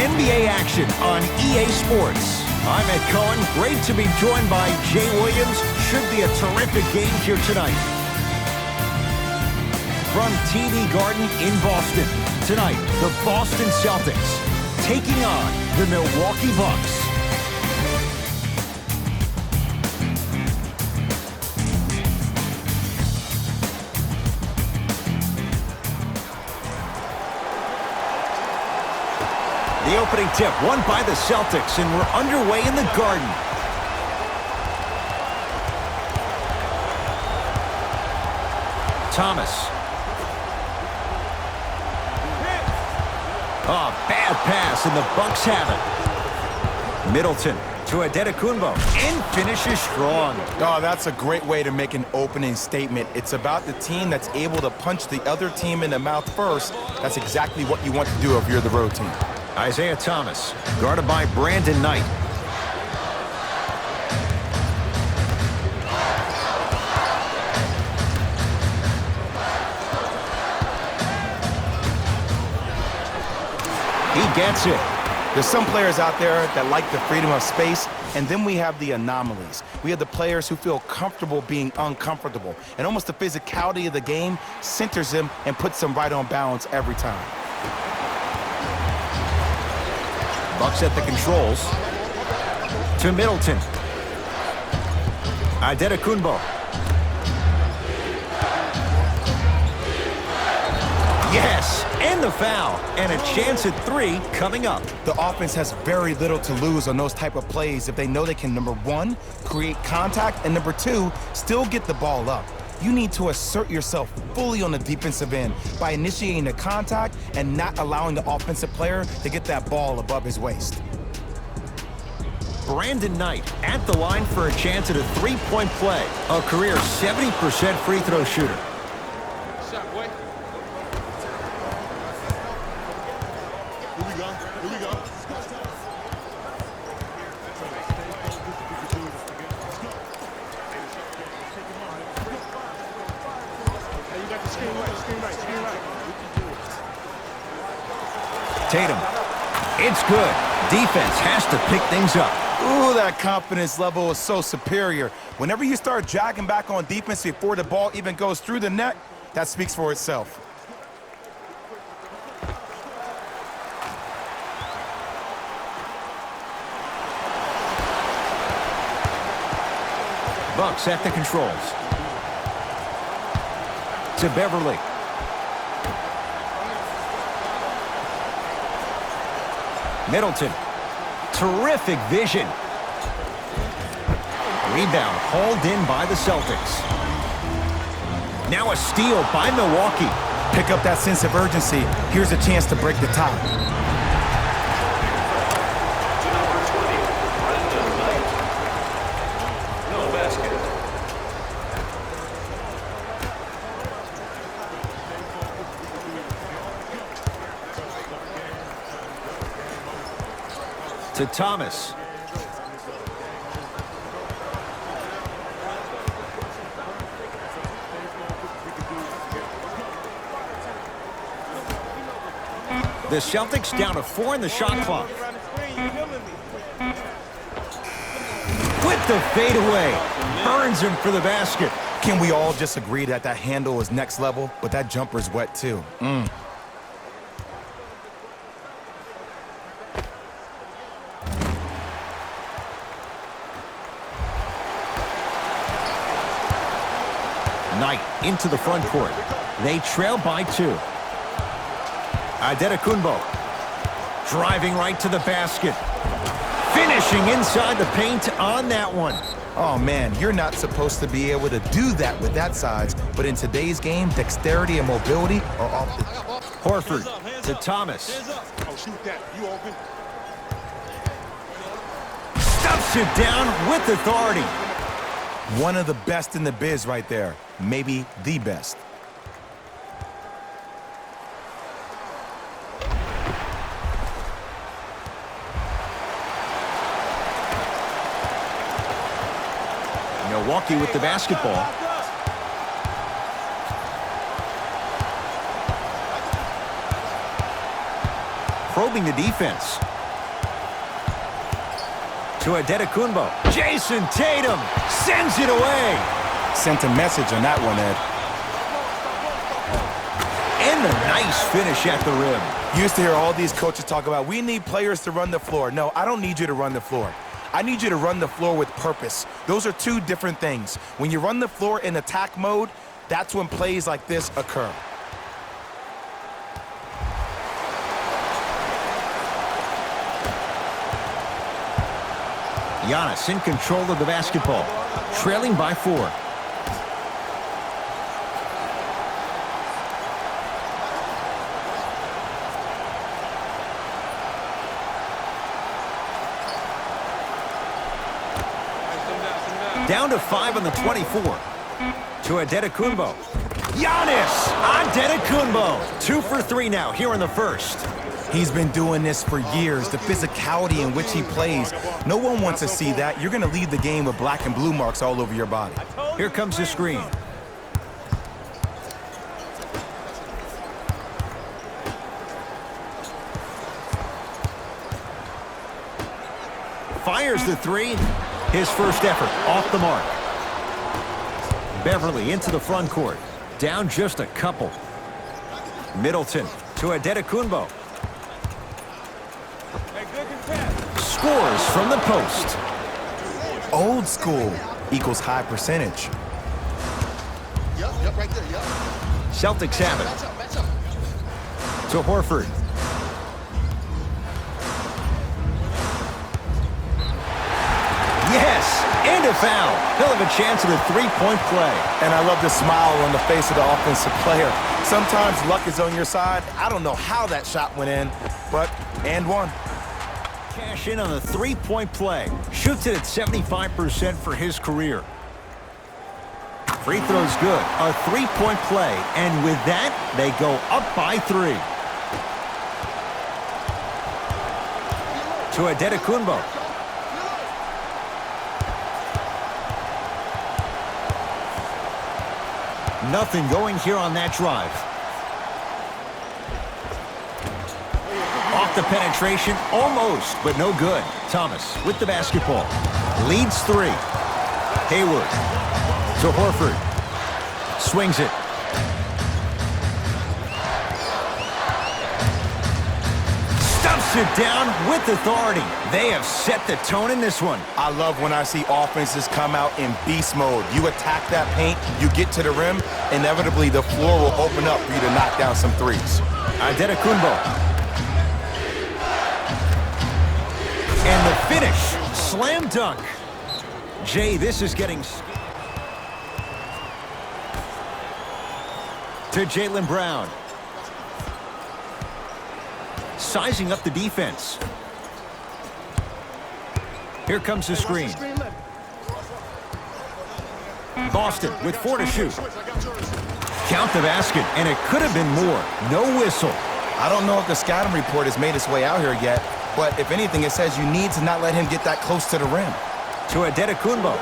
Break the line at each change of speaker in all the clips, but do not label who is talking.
NBA action on EA Sports. I'm Ed Cohen. Great to be joined by Jay Williams. Should be a terrific game here tonight. From TD Garden in Boston, tonight, the Boston Celtics taking on the Milwaukee Bucks. The opening tip won by the Celtics, and we're underway in the Garden. Thomas. Oh, bad pass, and the Bucks have it. Middleton to Antetokounmpo, and finishes strong.
Oh, that's a great way to make an opening statement. It's about the team that's able to punch the other team in the mouth first. That's exactly what you want to do if you're the road team.
Isaiah Thomas, guarded by Brandon Knight. He gets it.
There's some players out there that like the freedom of space, and then we have the anomalies. We have the players who feel comfortable being uncomfortable, and almost the physicality of the game centers them and puts them right on balance every time.
Bucks at the controls. To Middleton. Antetokounmpo. Yes, and the foul. And a chance at three coming up.
The offense has very little to lose on those type of plays if they know they can, number one, create contact, and number two, still get the ball up. You need to assert yourself fully on the defensive end by initiating the contact and not allowing the offensive player to get that ball above his waist.
Brandon Knight at the line for a chance at a three-point play. A career 70% free throw shooter.
Shot, boy. Here we go. Here we go.
Tatum. It's good. Defense has to pick things up.
Ooh, that confidence level is so superior. Whenever you start jogging back on defense before the ball even goes through the net, that speaks for itself.
Bucks at the controls. To Beverly. Middleton. Terrific vision. Rebound hauled in by the Celtics. Now a steal by Milwaukee.
Pick up that sense of urgency. Here's a chance to break the tie.
To Thomas. The Celtics down to 4 in the shot clock. With the fadeaway. Burns him for the basket.
Can we all just agree that that handle is next level, but that jumper's wet too?
Knight into the front court. They trail by 2. Antetokounmpo driving right to the basket. Finishing inside the paint on that one.
Oh, man, you're not supposed to be able to do that with that size, but in today's game, dexterity and mobility are off the...
Horford to Thomas.
Oh, shoot that. You open.
Stuffs it down with authority.
One of the best in the biz right there. Maybe the best.
Milwaukee with the basketball. Probing the defense. To Adetokunbo. Jason Tatum sends it away.
Sent a message on that one, Ed.
And a nice finish at the rim.
You used to hear all these coaches talk about, we need players to run the floor. No, I don't need you to run the floor. I need you to run the floor with purpose. Those are two different things. When you run the floor in attack mode, that's when plays like this occur.
Giannis in control of the basketball, trailing by 4. Down to 5 on the 24. To Adetokunbo. Giannis Adetokunbo. 2 for 3 now here in the first.
He's been doing this for years. The physicality in which he plays. No one wants to see that. You're going to lead the game with black and blue marks all over your body.
Here comes the screen. Fires the 3. His first effort off the mark. Beverly into the front court. Down just a couple. Middleton to Adetokunbo. Scores from the post.
Old school equals high percentage.
Yep, right there, yep.
Celtics have it.
Match up.
To Horford. Yes, and a foul. He'll have a chance at a 3-point play.
And I love the smile on the face of the offensive player. Sometimes luck is on your side. I don't know how that shot went in, but and one.
Cash in on the 3-point play. Shoots it at 75% for his career. Free throw's good. A 3-point play. And with that, they go up by 3. To Adetokunbo. Nothing going here on that drive. Off the penetration, almost, but no good. Thomas with the basketball. Leads 3. Hayward to Horford. Swings it. Stuffs it down with authority. They have set the tone in this one.
I love when I see offenses come out in beast mode. You attack that paint, you get to the rim, inevitably the floor will open up for you to knock down some threes.
Adetokunbo. And the finish. Slam dunk. Jay, this is getting... To Jaylen Brown. Sizing up the defense. Here comes the screen. Boston with 4 to shoot. Count the basket, and it could have been more. No whistle.
I don't know if the scouting report has made its way out here yet, but if anything, it says you need to not let him get that close to the rim.
To Adetokunbo.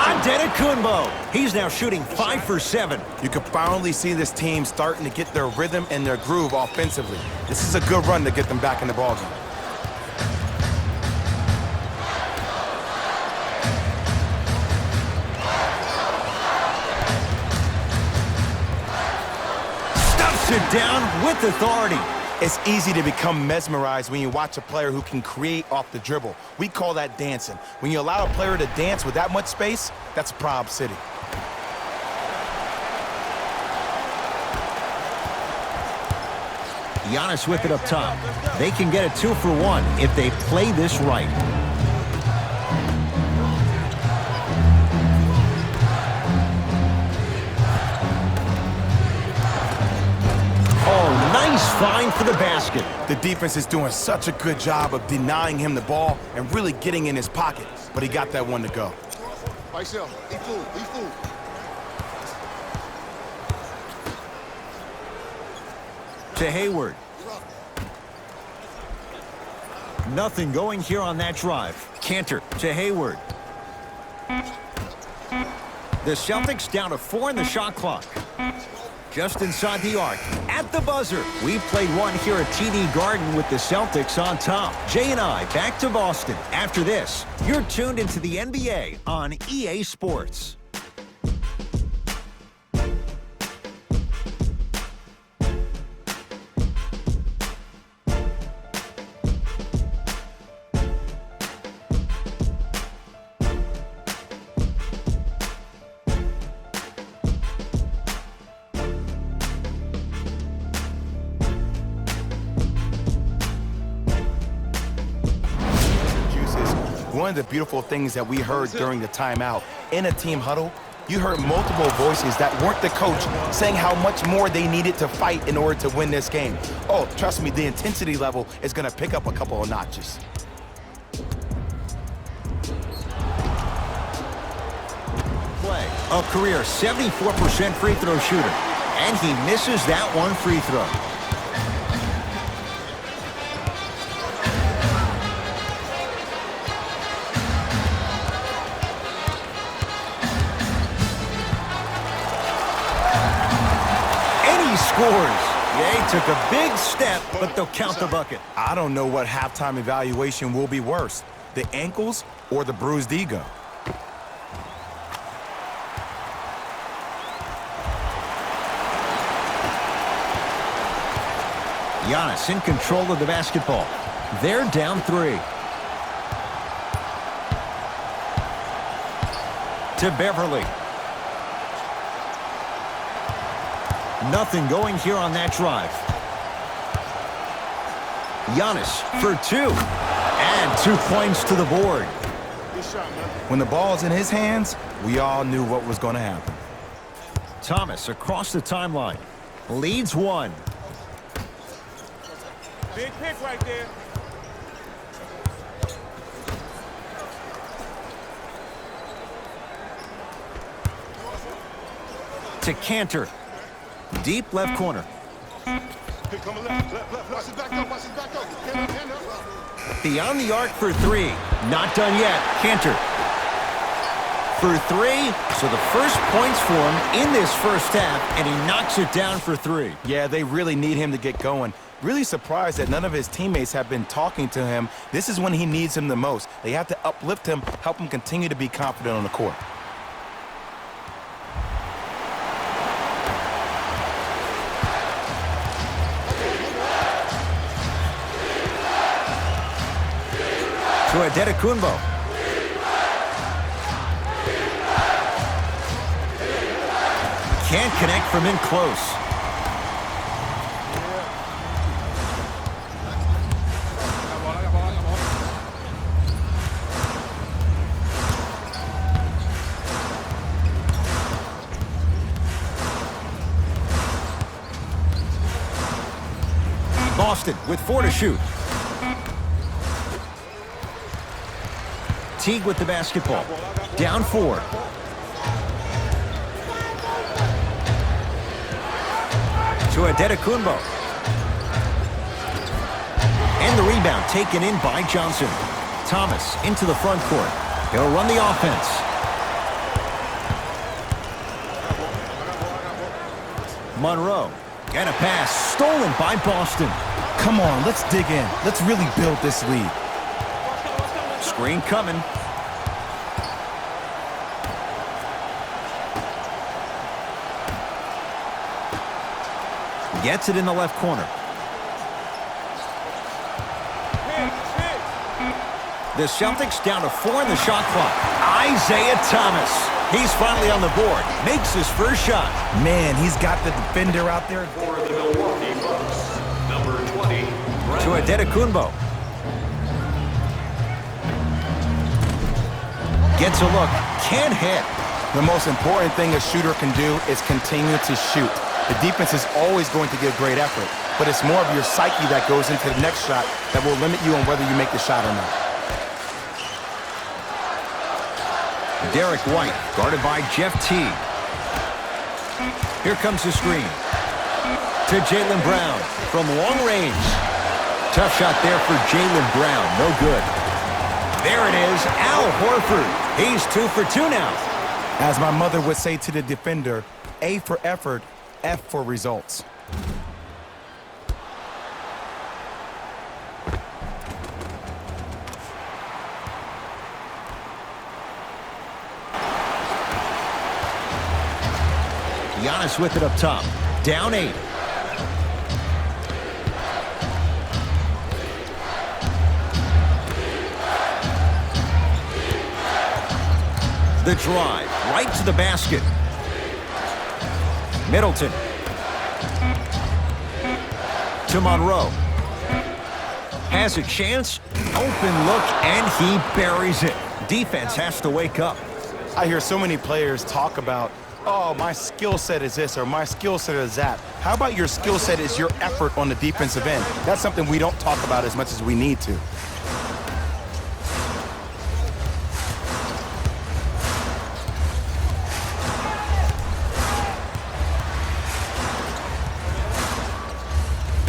Adetokunbo. He's now shooting 5 for 7.
You can finally see this team starting to get their rhythm and their groove offensively. This is a good run to get them back in the ballgame.
Stuffs it down with authority.
It's easy to become mesmerized when you watch a player who can create off the dribble. We call that dancing. When you allow a player to dance with that much space, that's Prob City.
Giannis with it up top. They can get a 2 for 1 if they play this right. Nice find for the basket.
The defense is doing such a good job of denying him the ball and really getting in his pocket, but he got that one to go.
To Hayward. Nothing going here on that drive. Cantor to Hayward. The Celtics down to 4 in the shot clock. Just inside the arc, at the buzzer. We played one here at TD Garden with the Celtics on top. Jay and I back to Boston. After this, you're tuned into the NBA on EA Sports.
One of the beautiful things that we heard during the timeout in a team huddle, you heard multiple voices that weren't the coach saying how much more they needed to fight in order to win this game. Oh, trust me, the intensity level is going to pick up a couple of notches.
Play. A career 74% free throw shooter. And he misses that one free throw. Scores. Yeah, he took a big step, but they'll count the bucket.
I don't know what halftime evaluation will be worse, the ankles or the bruised ego.
Giannis in control of the basketball. They're down 3. To Beverly. Nothing going here on that drive. Giannis for 2. And 2 points to the board.
When the ball's in his hands, we all knew what was going to happen.
Thomas across the timeline. Leads 1.
Big pick right there.
To Cantor. Deep left corner.
Hey, coming left. Watch his back up. Hand up.
Beyond the arc for 3. Not done yet. Cantor. For 3. So the first points for him in this first half, and he knocks it down for 3.
Yeah, they really need him to get going. Really surprised that none of his teammates have been talking to him. This is when he needs him the most. They have to uplift him, help him continue to be confident on the court.
To Adetokunbo. Can't connect from in close. Boston with 4 to shoot. Teague with the basketball. Down 4. To Adetokunbo. And the rebound taken in by Johnson. Thomas into the front court. He'll run the offense. Monroe. And a pass stolen by Boston.
Come on, let's dig in. Let's really build this lead.
Screen coming. Gets it in the left corner. The Celtics down to 4 in the shot clock. Isaiah Thomas. He's finally on the board. Makes his first shot.
Man, he's got the defender out there.
For the Milwaukee Bucks, number 20.
To Adetokunbo. Gets a look. Can't hit.
The most important thing a shooter can do is continue to shoot. The defense is always going to give great effort, but it's more of your psyche that goes into the next shot that will limit you on whether you make the shot or not.
Derek White, guarded by Jeff Teague. Here comes the screen. To Jaylen Brown from long range. Tough shot there for Jaylen Brown. No good. There it is, Al Horford. He's 2 for 2 now.
As my mother would say to the defender, A for effort, F for results.
Giannis with it up top. Down 8. The drive, right to the basket. Middleton. To Monroe. Has a chance. Open look, and he buries it. Defense has to wake up.
I hear so many players talk about, oh, my skill set is this or my skill set is that. How about your skill set is your effort on the defensive end? That's something we don't talk about as much as we need to.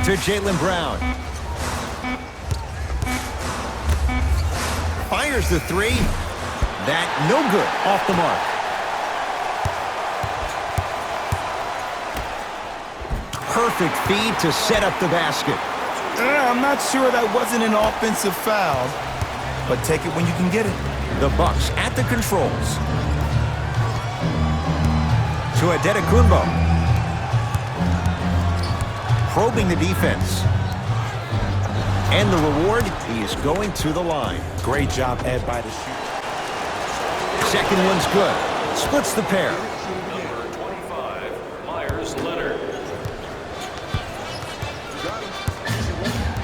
To Jaylen Brown. Fires the 3. That no good. Off the mark. Perfect feed to set up the basket.
I'm not sure that wasn't an offensive foul, but take it when you can get it.
The Bucks at the controls. To Adetokunbo. Probing the defense. And the reward, he is going to the line.
Great job, Ed, by the shoot.
Second one's good. Splits the pair.
Number 25, Myers Leonard.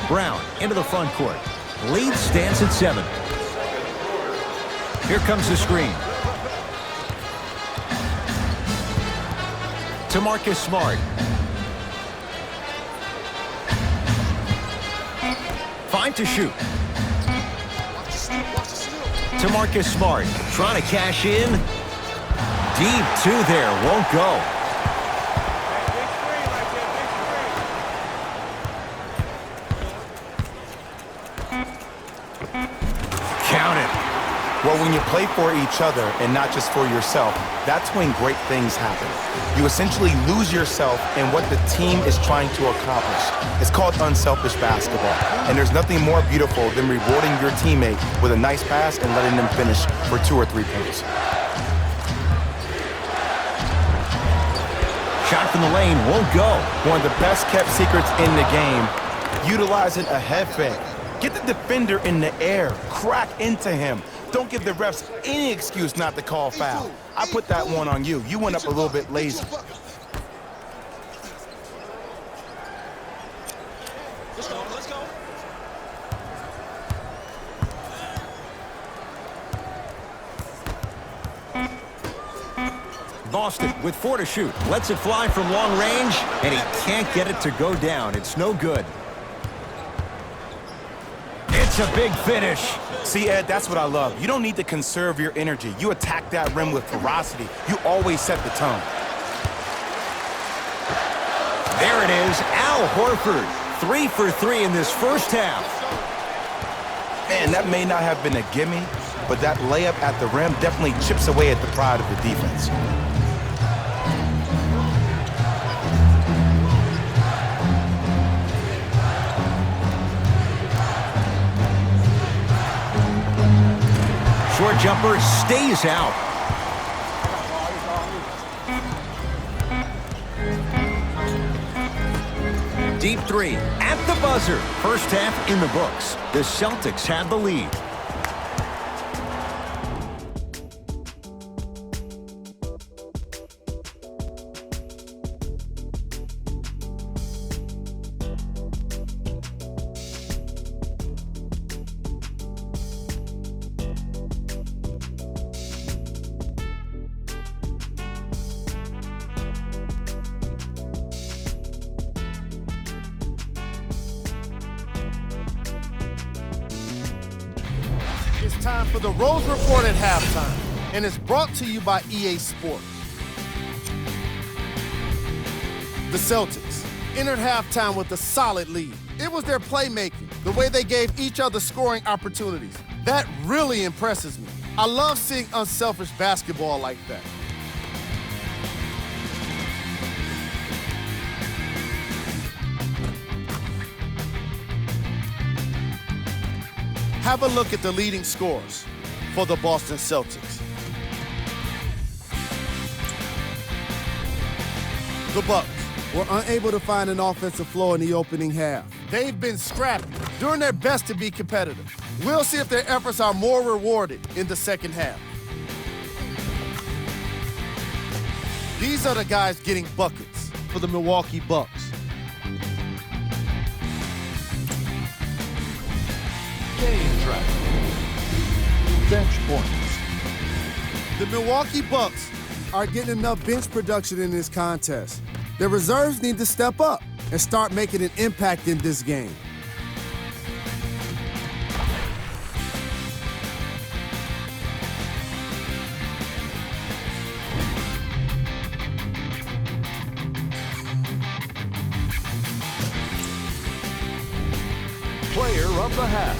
Brown into the front court. Lead stands at 7. Here comes the screen. To Marcus Smart. Fine to shoot. To Marcus Smart. Trying to cash in. Deep 2 there. Won't go. Count it.
Well, when you play for each other and not just for yourself, that's when great things happen. You essentially lose yourself in what the team is trying to accomplish. It's called unselfish basketball. And there's nothing more beautiful than rewarding your teammate with a nice pass and letting them finish for 2 or 3 points.
Shot from the lane won't go.
One of the best kept secrets in the game, utilizing a head fake. Get the defender in the air, crack into him. Don't give the refs any excuse not to call foul. I put that one on you. You went up a little bit lazy.
Let's go, let's go.
Boston with 4 to shoot. Lets it fly from long range, and he can't get it to go down. It's no good. It's a big finish.
See, Ed, that's what I love. You don't need to conserve your energy. You attack that rim with ferocity. You always set the tone.
There it is, Al Horford. 3 for 3 in this first half.
Man, that may not have been a gimme, but that layup at the rim definitely chips away at the pride of the defense.
Short jumper stays out. Deep 3 at the buzzer. First half in the books. The Celtics have the lead.
It's time for the Rose Report at halftime, and it's brought to you by EA Sports. The Celtics entered halftime with a solid lead. It was their playmaking, the way they gave each other scoring opportunities, That really impresses me. I love seeing unselfish basketball like that. Have a look at the leading scorers for the Boston Celtics. The Bucks were unable to find an offensive flow in the opening half. They've been scrappy, doing their best to be competitive. We'll see if their efforts are more rewarded in the second half. These are the guys getting buckets for the Milwaukee Bucks.
Game track. Bench points.
The Milwaukee Bucks are getting enough bench production in this contest. Their reserves need to step up and start making an impact in this game.
Player of the half.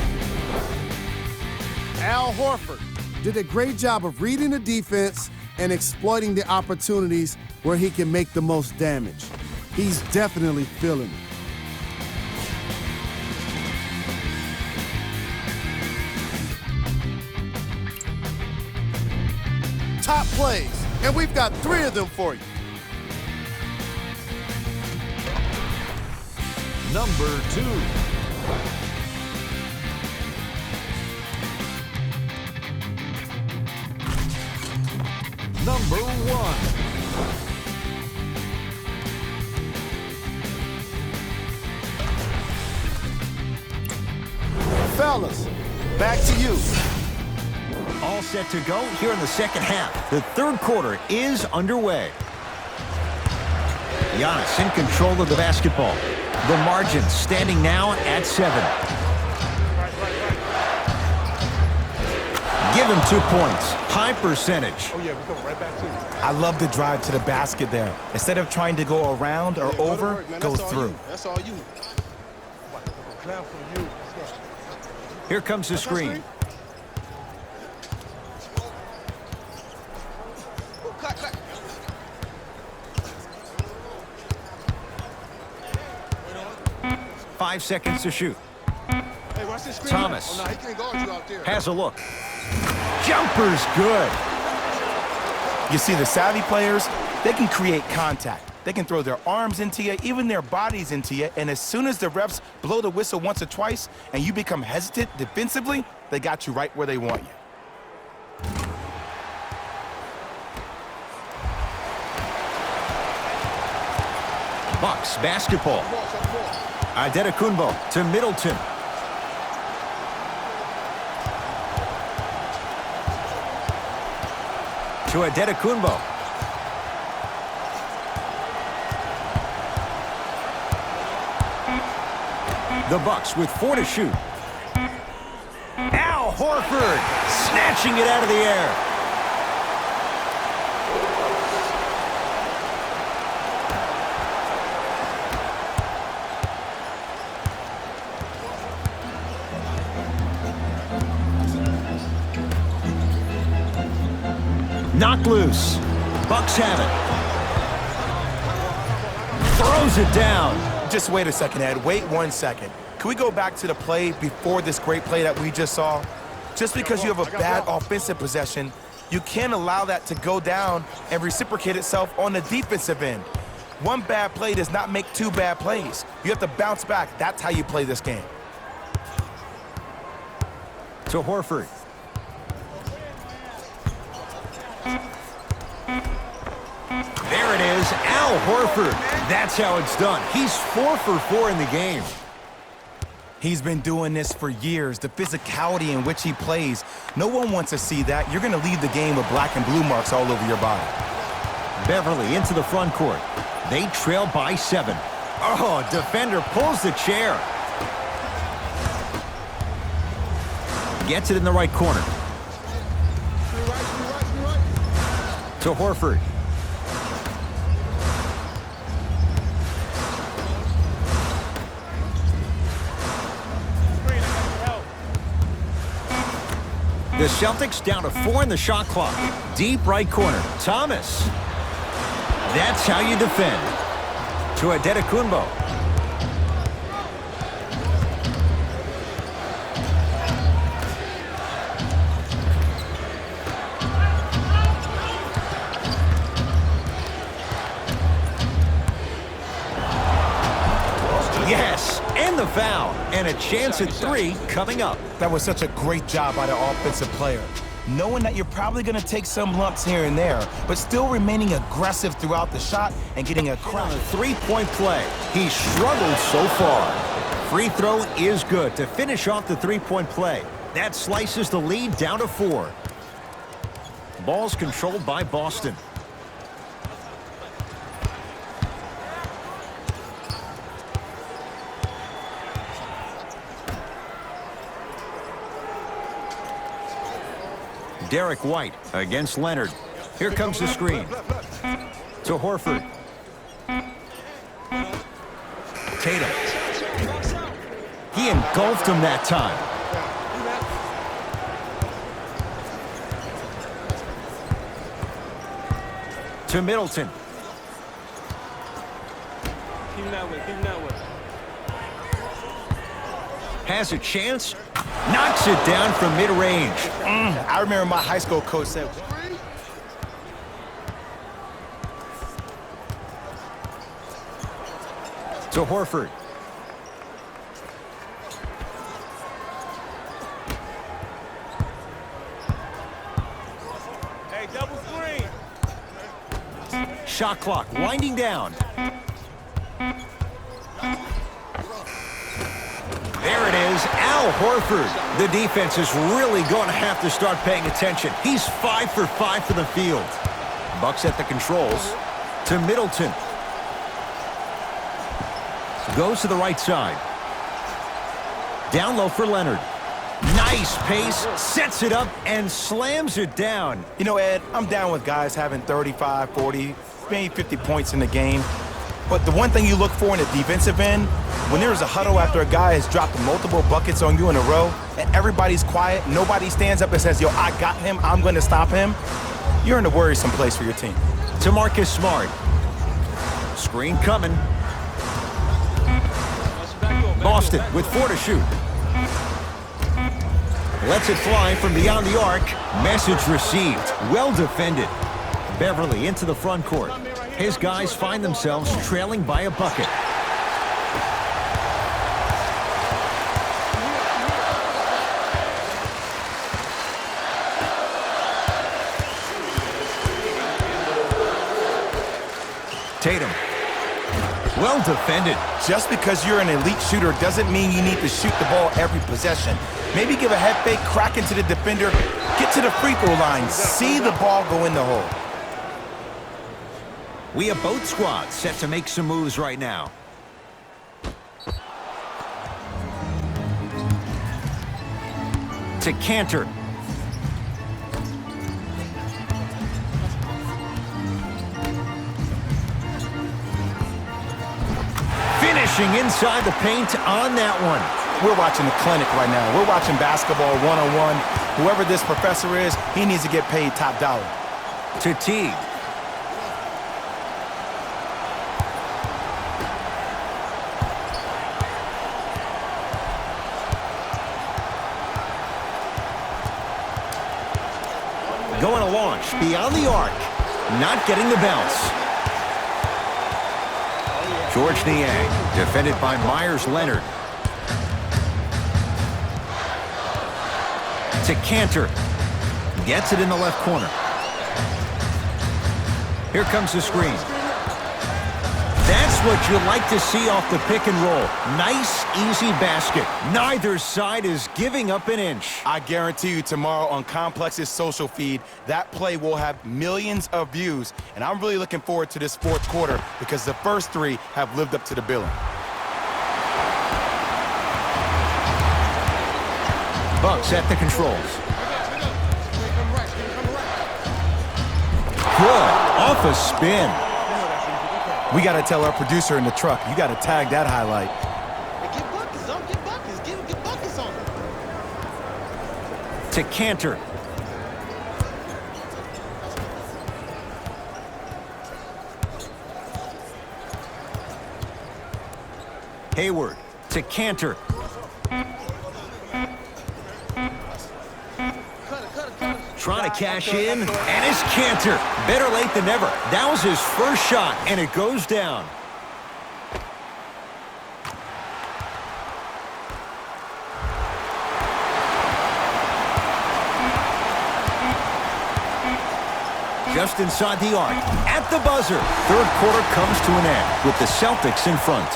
Al Horford did a great job of reading the defense and exploiting the opportunities where he can make the most damage. He's definitely feeling it. Top plays, and we've got 3 of them for you.
Number 2. Number 1.
Fellas, back to you.
All set to go here in the second half. The third quarter is underway. Giannis in control of the basketball. The margin standing now at 7. Give him 2 points. High percentage.
Oh, yeah, we're coming right back to you.
I love the drive to the basket there. Instead of trying to go around or over,
Work, man.
go
That's all
through.
you. That's all you. Now for you. Let's go.
Here comes the screen.
Cut, cut.
5 seconds to shoot.
Hey, watch this screen.
Thomas.
Oh, no, he can't guard you out there.
Has a look. Jumper's good.
You see, the savvy players, they can create contact. They can throw their arms into you, even their bodies into you, and as soon as the refs blow the whistle once or twice and you become hesitant defensively, they got you right where they want you.
Bucks basketball. Adetokunbo to Middleton. To Adetokunbo. The Bucks with 4 to shoot. Al Horford snatching it out of the air. Knocked loose. Bucks have it. Throws it down.
Just wait a second, Ed. Wait 1 second. Can we go back to the play before this great play that we just saw? Just because you have a bad offensive possession, you can't allow that to go down and reciprocate itself on the defensive end. One bad play does not make 2 bad plays. You have to bounce back. That's how you play this game.
To Horford. There it is, Al Horford. That's how it's done. He's 4 for 4 in the game.
He's been doing this for years. The physicality in which he plays, no one wants to see that. You're going to leave the game with black and blue marks all over your body.
Beverly into the front court. They trail by 7. Oh, defender pulls the chair. Gets it in the right corner. To Horford. The Celtics down to 4 in the shot clock. Deep right corner, Thomas. That's how you defend. To Adetokunbo. Yes, and the foul. And a chance at 3 coming up.
That was such a great job by the offensive player. Knowing that you're probably going to take some lumps here and there, but still remaining aggressive throughout the shot and getting a crack.
On a three-point play. He struggled so far. Free throw is good to finish off the three-point play. That slices the lead down to 4. Ball's controlled by Boston. Derek White against Leonard. Here comes the screen. To Horford. Tatum. He engulfed him that time. To Middleton.
Keep that way.
Has a chance. Knocks it down from mid-range.
I remember my high school coach said,
To Horford.
Hey, double screen.
Shot clock winding down. There it is, Al Horford. The defense is really going to have to start paying attention. He's 5 for 5 for the field. Bucks at the controls. To Middleton. Goes to the right side. Down low for Leonard. Nice pace, sets it up, and slams it down.
you know, Ed, I'm down with guys having 35, 40, maybe 50 points in the game. But the one thing you look for in the defensive end, when there's a huddle after a guy has dropped multiple buckets on you in a row, and everybody's quiet, nobody stands up and says, yo, I got him, I'm going to stop him, you're in a worrisome place for your team.
To Marcus Smart. Screen coming. Boston with 4 to shoot. Lets it fly from beyond the arc. Message received. Well defended. Beverly into the front court. His guys find themselves trailing by a bucket. Tatum. Well defended.
Just because you're an elite shooter doesn't mean you need to shoot the ball every possession. Maybe give a head fake, crack into the defender, get to the free throw line, see the ball go in the hole.
We have both squads set to make some moves right now. To Cantor. Finishing inside the paint on that one.
We're watching a clinic right now. We're watching basketball one-on-one. Whoever this professor is, he needs to get paid top dollar.
To Teague. Going to launch beyond the arc. Not getting the bounce. George Niang, defended by Myers Leonard. To Cantor. Gets it in the left corner. Here comes the screen. That's what you like to see off the pick and roll. Nice, easy basket. Neither side is giving up an inch.
I guarantee you tomorrow on Complex's social feed, that play will have millions of views. And I'm really looking forward to this fourth quarter because the first 3 have lived up to the billing.
Bucks at the controls. Good. Off a spin.
We got to tell our producer in the truck, you got to tag that highlight.
Get buckets on. Get buckets on.
To Cantor. Hayward to Cantor. Trying to cash in, and it's Cantor. Better late than never. That was his first shot, and it goes down. Just inside the arc, at the buzzer. Third quarter comes to an end with the Celtics in front.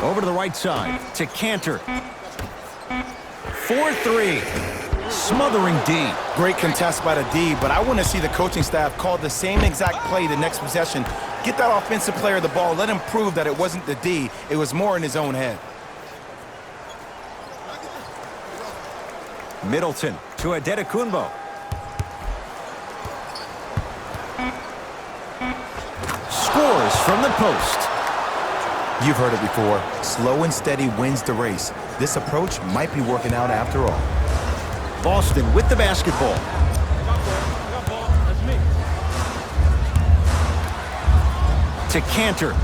Over to the right side to Cantor. 4-3. Smothering D.
Great contest by the D, but I want to see the coaching staff call the same exact play the next possession. Get that offensive player the ball. Let him prove that it wasn't the D. It was more in his own head.
Middleton to Adetokunbo. Scores from the post.
You've heard it before. Slow and steady wins the race. This approach might be working out after all.
Boston with the basketball.
Got ball. That's me.
To Cantor.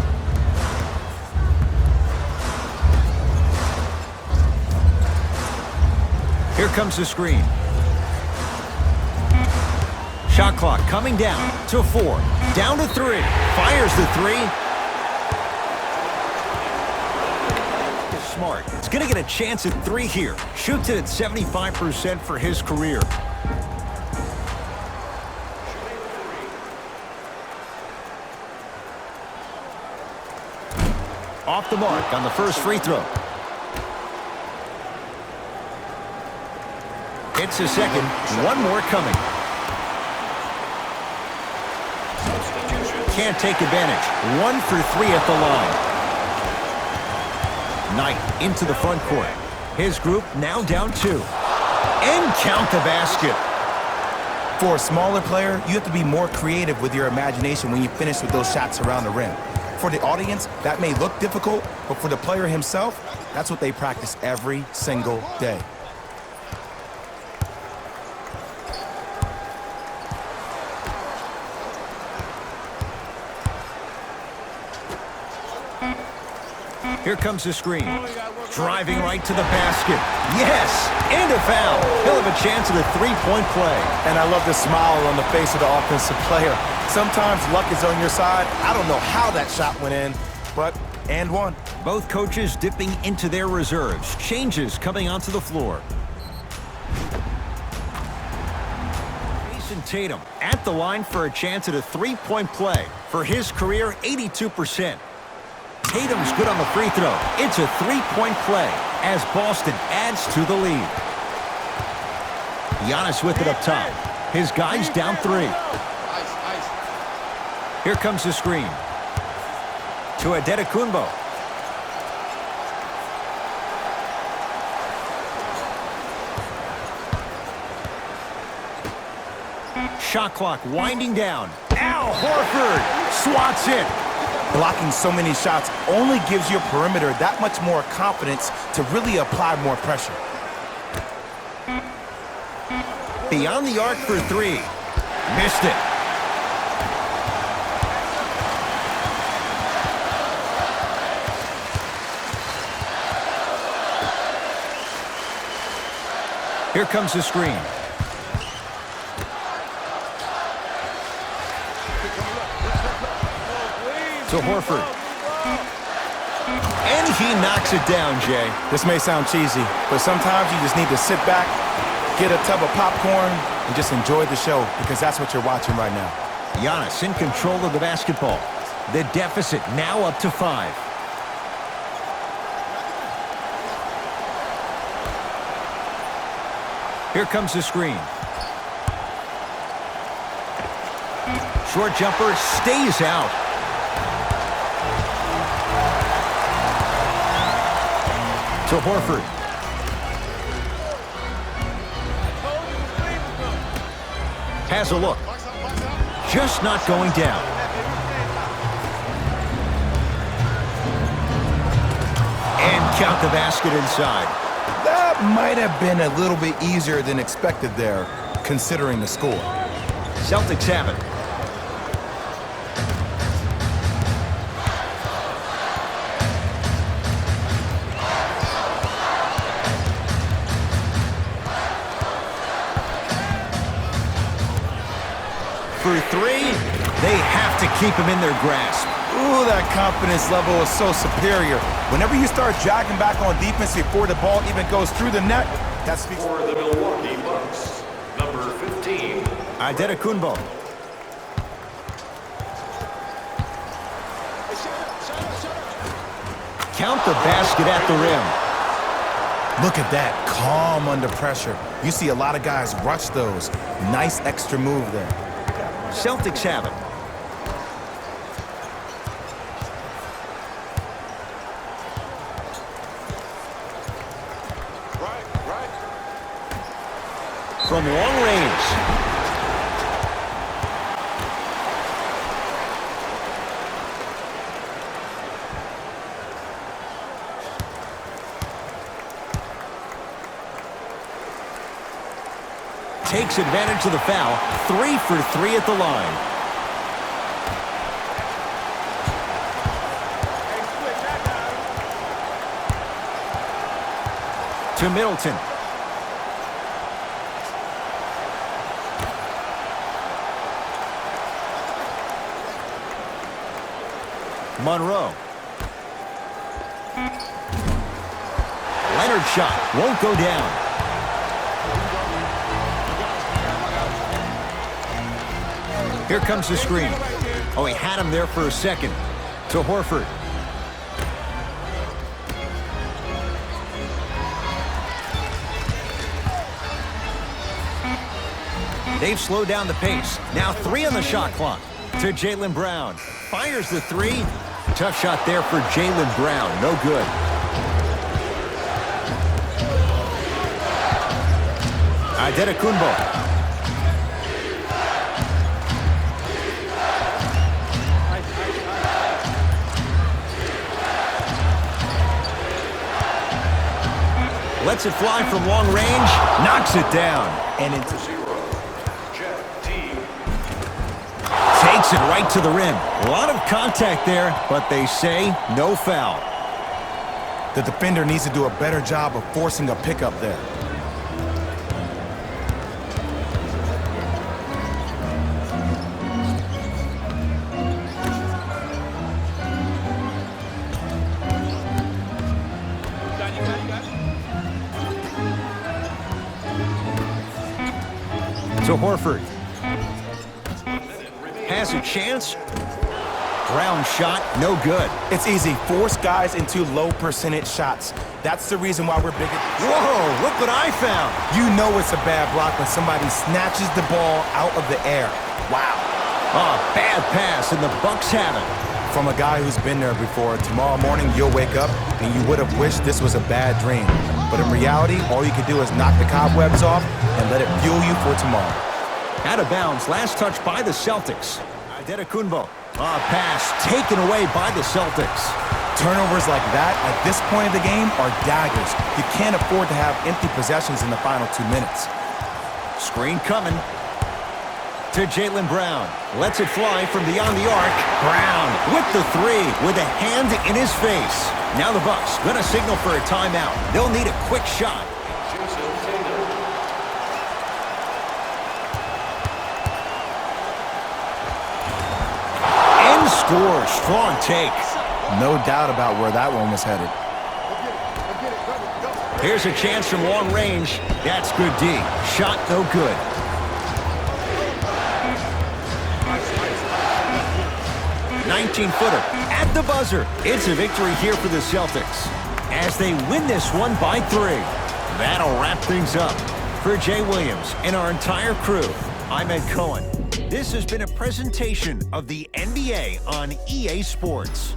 Here comes the screen. Shot clock coming down to 4. Down to 3. Fires the 3. Smart. He's going to get a chance at 3 here. Shoots it at 75% for his career. Off the mark on the first free throw. Hits a second. One more coming. Can't take advantage. 1 for 3 at the line. Knight into the front court. His group now down 2. And count the basket.
For a smaller player, you have to be more creative with your imagination when you finish with those shots around the rim. For the audience, that may look difficult, but for the player himself, that's what they practice every single day.
Here comes the screen. Driving right to the basket. Yes! And a foul. He'll have a chance at a 3-point play.
And I love the smile on the face of the offensive player. Sometimes luck is on your side. I don't know how that shot went in, but and one.
Both coaches dipping into their reserves. Changes coming onto the floor. Jason Tatum at the line for a chance at a 3-point play. For his career, 82%. Tatum's good on the free throw. It's a 3-point play as Boston adds to the lead. Giannis with it up top. His guys down 3. Here comes the screen. To Adetokunbo. Shot clock winding down. Al Horford swats it.
Blocking so many shots only gives your perimeter that much more confidence to really apply more pressure.
Beyond the arc for 3. Missed it. Here comes the screen. To Horford. And he knocks it down, Jay.
This may sound cheesy, but sometimes you just need to sit back, get a tub of popcorn, and just enjoy the show, because that's what you're watching right now.
Giannis in control of the basketball. The deficit now up to 5. Here comes the screen. Short jumper stays out. To Horford. Has a look. Just not going down. And count the basket inside.
That might have been a little bit easier than expected there, considering the score.
Celtics have it. For three, they have to keep him in their grasp.
Ooh, that confidence level is so superior. Whenever you start jogging back on defense before the ball even goes through the net, that speaks
For the Milwaukee Bucks, number 15.
Antetokounmpo. Count the basket at the rim.
Look at that, calm under pressure. You see a lot of guys rush those. Nice extra move there.
Celtics have it.
Right.
From long range. Takes advantage of the foul. 3 for 3 at the line. To Middleton. Monroe. Leonard's shot won't go down. Here comes the screen. Oh, he had him there for a second. To Horford. They've slowed down the pace. Now 3 on the shot clock. To Jaylen Brown. Fires the 3. Tough shot there for Jaylen Brown. No good. Antetokounmpo. Lets it fly from long range. Knocks it down.
And into
Takes it right to the rim. A lot of contact there, but they say no foul.
the defender needs to do a better job of forcing a pickup there.
To Horford. Has a chance. Brown shot, no good.
It's easy. Force guys into low percentage shots. That's the reason why we're big at...
Whoa, look what I found.
You know it's a bad block when somebody snatches the ball out of the air. Wow.
Oh, bad pass, and the Bucks have it.
From a guy who's been there before, tomorrow morning you'll wake up and you would have wished this was a bad dream. But in reality, all you can do is knock the cobwebs off and let it fuel you for tomorrow.
Out of bounds, last touch by the Celtics. Antetokounmpo. Pass taken away by the Celtics.
Turnovers like that at this point of the game are daggers. You can't afford to have empty possessions in the final 2 minutes.
Screen coming. To Jaylen Brown. Lets it fly from beyond the arc. Brown with the three with a hand in his face. Now the Bucks gonna signal for a timeout. They'll need a quick shot. And score. Strong take.
No doubt about where that one was headed.
Here's a chance from long range. That's good D. Shot no good. .19-footer at the buzzer. It's a victory here for the Celtics as they win this one by 3. That'll wrap things up. For Jay Williams and our entire crew, I'm Ed Cohen. This has been a presentation of the NBA on EA Sports.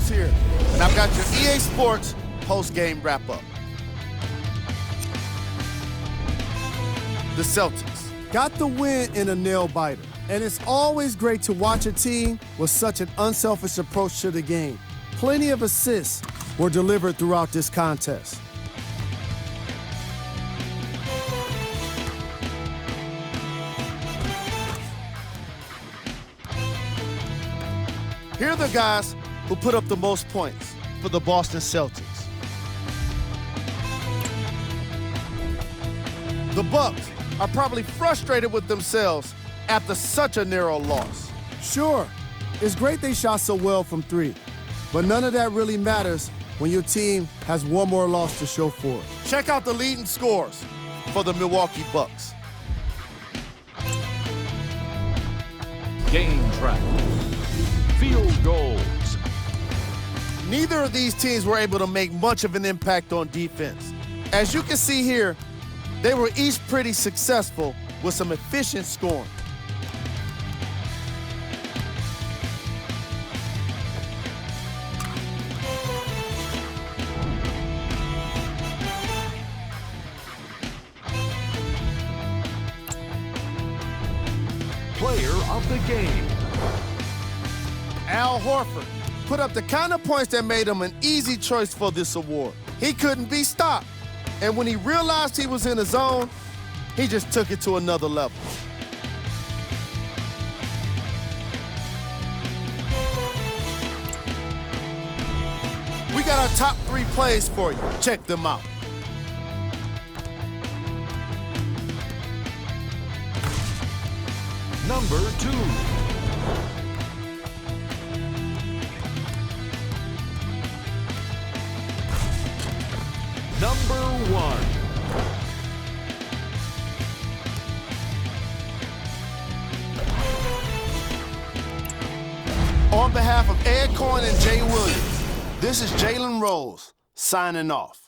Here, and I've got your EA Sports post-game wrap-up. The Celtics got the win in a nail-biter, and it's always great to watch a team with such an unselfish approach to the game. Plenty of assists were delivered throughout this contest. Here are the guys who put up the most points for the Boston Celtics. The Bucks are probably frustrated with themselves after such a narrow loss. Sure, it's great they shot so well from three, but none of that really matters when your team has one more loss to show for it. Check out the leading scores for the Milwaukee Bucks.
Game track. Field goals.
Neither of these teams were able to make much of an impact on defense. As you can see here, they were each pretty successful with some efficient scoring.
Player of the game.
Al Horford put up the kind of points that made him an easy choice for this award. He couldn't be stopped, and when he realized he was in the zone, he just took it to another level. We got our top 3 plays for you. Check them out.
Number 2. Number 1.
On behalf of Ed Cohen and Jay Williams, this is Jalen Rose signing off.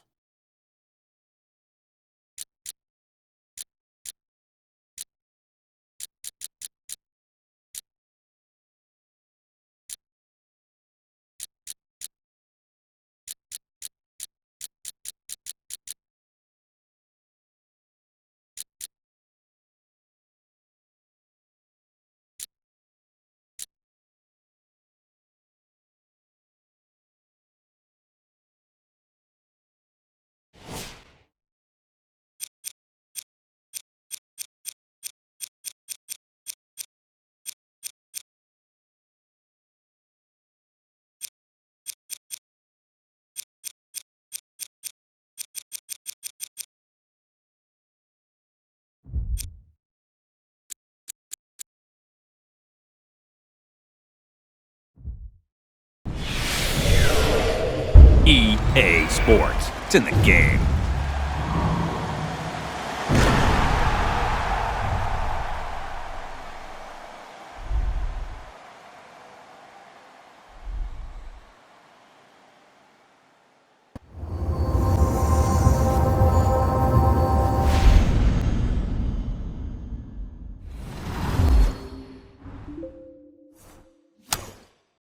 EA Sports. It's in the game.